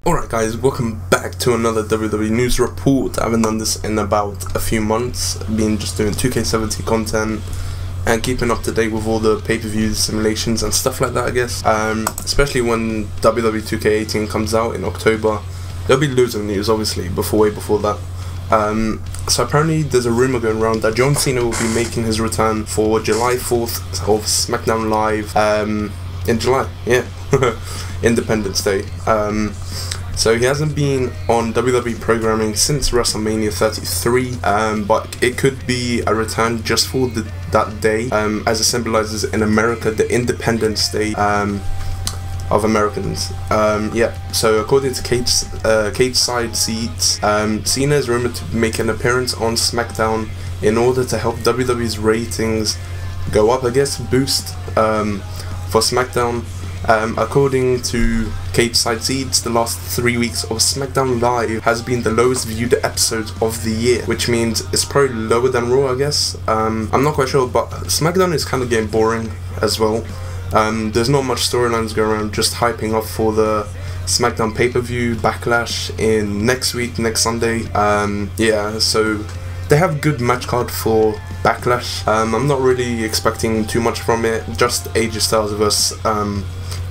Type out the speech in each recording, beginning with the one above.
Alright guys, welcome back to another WWE News Report. I haven't done this in about a few months. I've been just doing 2K70 content and keeping up to date with all the pay-per-view simulations and stuff like that, I guess. Especially when WWE 2K18 comes out in October. There'll be loads of news, obviously, way before that. So apparently there's a rumour going around that John Cena will be making his return for July 4th of SmackDown Live in July, yeah. Independence Day. So he hasn't been on WWE programming since WrestleMania 33, but it could be a return just for that day, as it symbolizes in America the Independence Day of Americans. Yeah, so according to Cage Side Seats, Cena is rumored to make an appearance on SmackDown in order to help WWE's ratings go up, I guess, boost for SmackDown. According to Cage Side Seeds, the last 3 weeks of SmackDown Live has been the lowest viewed episodes of the year, which means it's probably lower than Raw, I guess. I'm not quite sure, but SmackDown is kind of getting boring as well. There's not much storylines going around, just hyping up for the SmackDown pay-per-view Backlash in next Sunday. Yeah, so they have good match card for Backlash. I'm not really expecting too much from it, just AJ Styles versus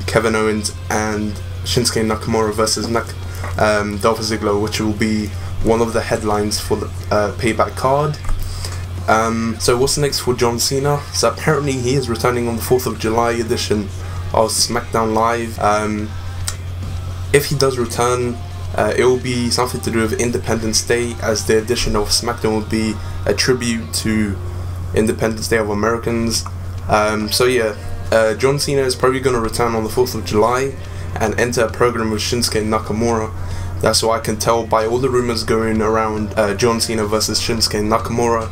Kevin Owens and Shinsuke Nakamura versus Dolph Ziggler, which will be one of the headlines for the Payback card. So what's next for John Cena? So apparently he is returning on the 4th of July edition of SmackDown Live. If he does return, it will be something to do with Independence Day, as the edition of SmackDown will be a tribute to Independence Day of Americans. So yeah, John Cena is probably going to return on the 4th of July and enter a program with Shinsuke Nakamura. That's what I can tell by all the rumors going around John Cena versus Shinsuke Nakamura,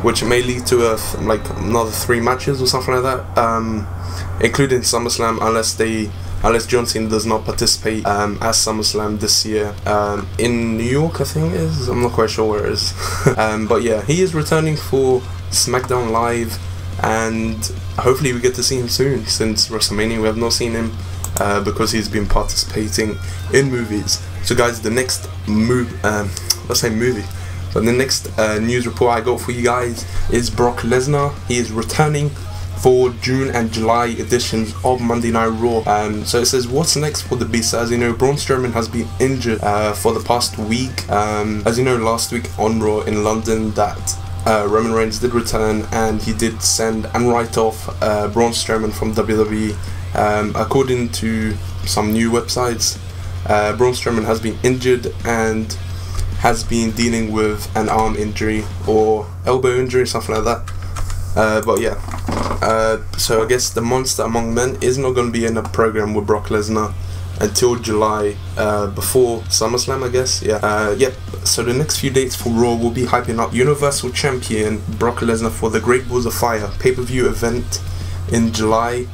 which may lead to like another 3 matches or something like that, including SummerSlam, unless John Cena does not participate at SummerSlam this year in New York, I think it is. I'm not quite sure where it is. But yeah, he is returning for SmackDown Live, and hopefully we get to see him soon, since WrestleMania we have not seen him because he's been participating in movies. So guys, the next the next news report I got for you guys is Brock Lesnar. He is returning for June and July editions of Monday Night Raw. So it says, what's next for the Beast? As you know, Braun Strowman has been injured for the past week. As you know, last week on Raw in London, that Roman Reigns did return, and he did send and write off Braun Strowman from WWE. According to some new websites, Braun Strowman has been injured and has been dealing with an arm injury or elbow injury, something like that. But yeah, so I guess the Monster Among Men is not going to be in a program with Brock Lesnar until July, before SummerSlam, I guess. Yeah. Yep. So the next few dates for Raw will be hyping up Universal Champion Brock Lesnar for the Great Balls of Fire pay-per-view event in July.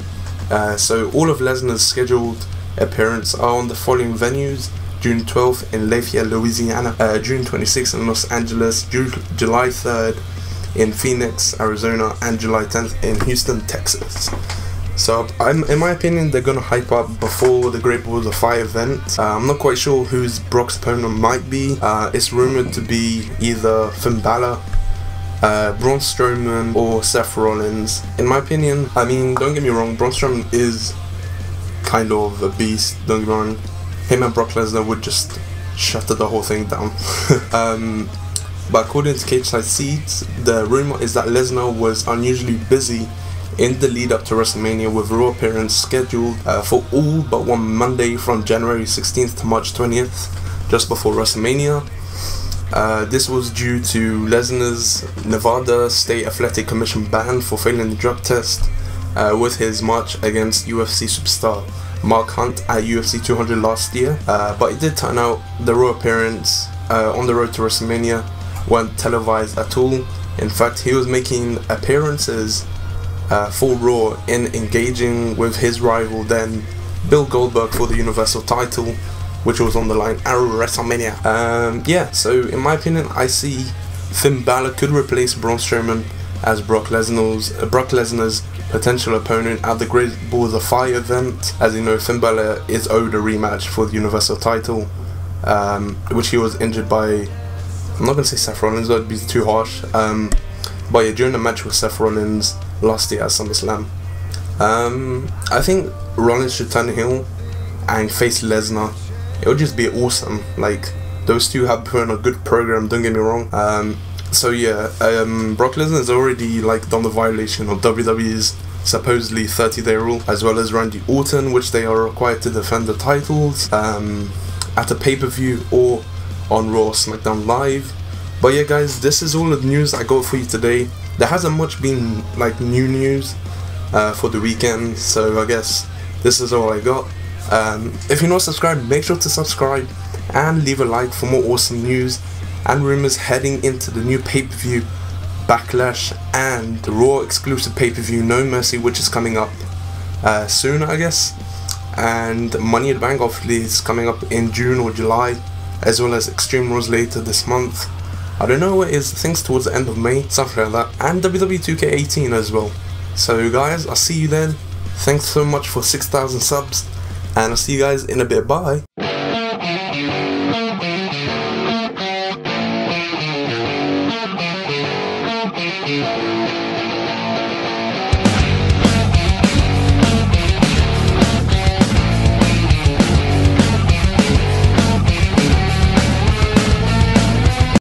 So all of Lesnar's scheduled appearances are on the following venues: June 12th in Lafayette, Louisiana, June 26th in Los Angeles, July 3rd in Phoenix, Arizona, and July 10th in Houston, Texas. So in my opinion, they're gonna hype up before the Great Balls of Fire event. I'm not quite sure who Brock's opponent might be. It's rumored to be either Finn Balor, Braun Strowman, or Seth Rollins. In my opinion, I mean, don't get me wrong, Braun Strowman is kind of a beast, don't get me wrong. Him and Brock Lesnar would just shut the whole thing down. But according to Cage Side Seeds, the rumor is that Lesnar was unusually busy in the lead up to WrestleMania, with Raw appearance scheduled for all but one Monday from January 16th to March 20th, just before WrestleMania. This was due to Lesnar's Nevada State Athletic Commission ban for failing the drug test with his match against UFC superstar Mark Hunt at UFC 200 last year. But it did turn out the Raw appearance on the road to WrestleMania weren't televised at all. In fact, he was making appearances for Raw in engaging with his rival then, Bill Goldberg, for the Universal title, which was on the line at WrestleMania. Yeah, so in my opinion, I see Finn Balor could replace Braun Strowman as Brock Lesnar's potential opponent at the Great Balls of Fire event. As you know, Finn Balor is owed a rematch for the Universal title, which he was injured by, I'm not going to say Seth Rollins, that would be too harsh, but yeah, during the match with Seth Rollins last year at SummerSlam. I think Rollins should turn heel and face Lesnar. It would just be awesome. Like, those two have put on a good program, don't get me wrong. So yeah, Brock Lesnar has already like done the violation of WWE's supposedly 30-day rule, as well as Randy Orton, which they are required to defend the titles at a pay-per-view or on Raw or SmackDown Live. But yeah guys, this is all the news I got for you today. There hasn't much been like new news for the weekend, so I guess this is all I got. If you're not subscribed, make sure to subscribe and leave a like for more awesome news and rumors heading into the new pay-per-view Backlash and the Raw exclusive pay-per-view No Mercy, which is coming up soon, I guess. And Money in the Bank obviously is coming up in June or July, as well as Extreme Rules later this month. I don't know what it is, things towards the end of May, something like that. And WWE 2K18 as well. So guys, I'll see you then. Thanks so much for 6,000 subs, and I'll see you guys in a bit. Bye.